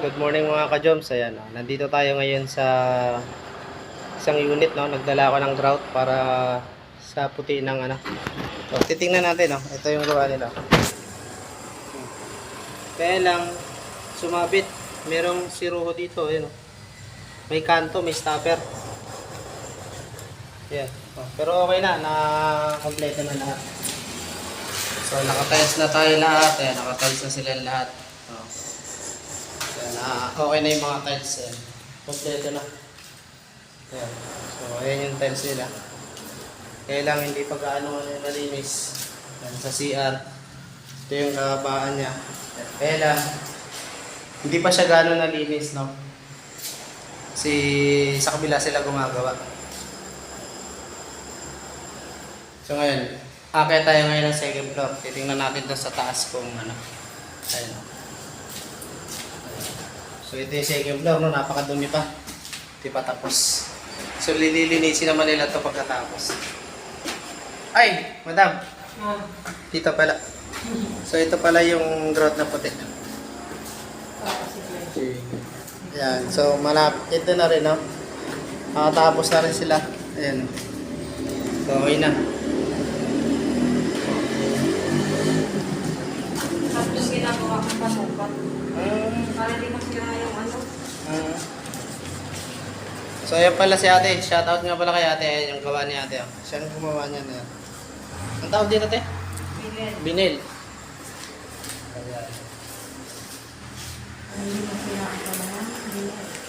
Good morning mga ka-joms. Ayan, nandito tayo ngayon sa isang unit, no. Nagdala ako ng grout para sa puti ng ano. So, titingnan natin, no. Ito yung gawa nila. Kaya lang sumabit. Merong siruho dito, ayun, no. May kanto, may stopper. Ayan. Oh, pero okay na, kompleto na lahat. So, nakatiles na tayo lahat. Ayan, nakatiles na sila lahat. Oh. Okay na yung mga tiles yan. Kompleto na. Ayan. So, ayan yung tiles nila. Kaya lang hindi pa gaano nalinis. Ayan, sa CR. Ito yung kahabaan niya. Kaya lang, hindi pa siya gaano nalinis, no? Kasi sa kabila sila gumagawa. So ngayon, akit tayo ngayon ng second floor. Titingnan natin doon sa taas kung ano. Ayan. So ito yung second floor, no? Napakadumi pa. Hindi pa tapos. So lilinisin naman nila ito pagkatapos. Ay! Madam! Dito pala. So ito pala yung grout na puti. Ayan. So malapit. Ito na rin, no? Nakatapos na rin sila. Ayan. So okay na. Tapos ginagawa kong pamukat. Para di masira yung ano. So ayan pala si ate. Shoutout nga pala kay ate. Ayan yung gawa ni ate. Siya ang gumawa niya na yan. Ang tawag din ate? Binil. Binil. Ayan. Hindi masira ang pala. Binil.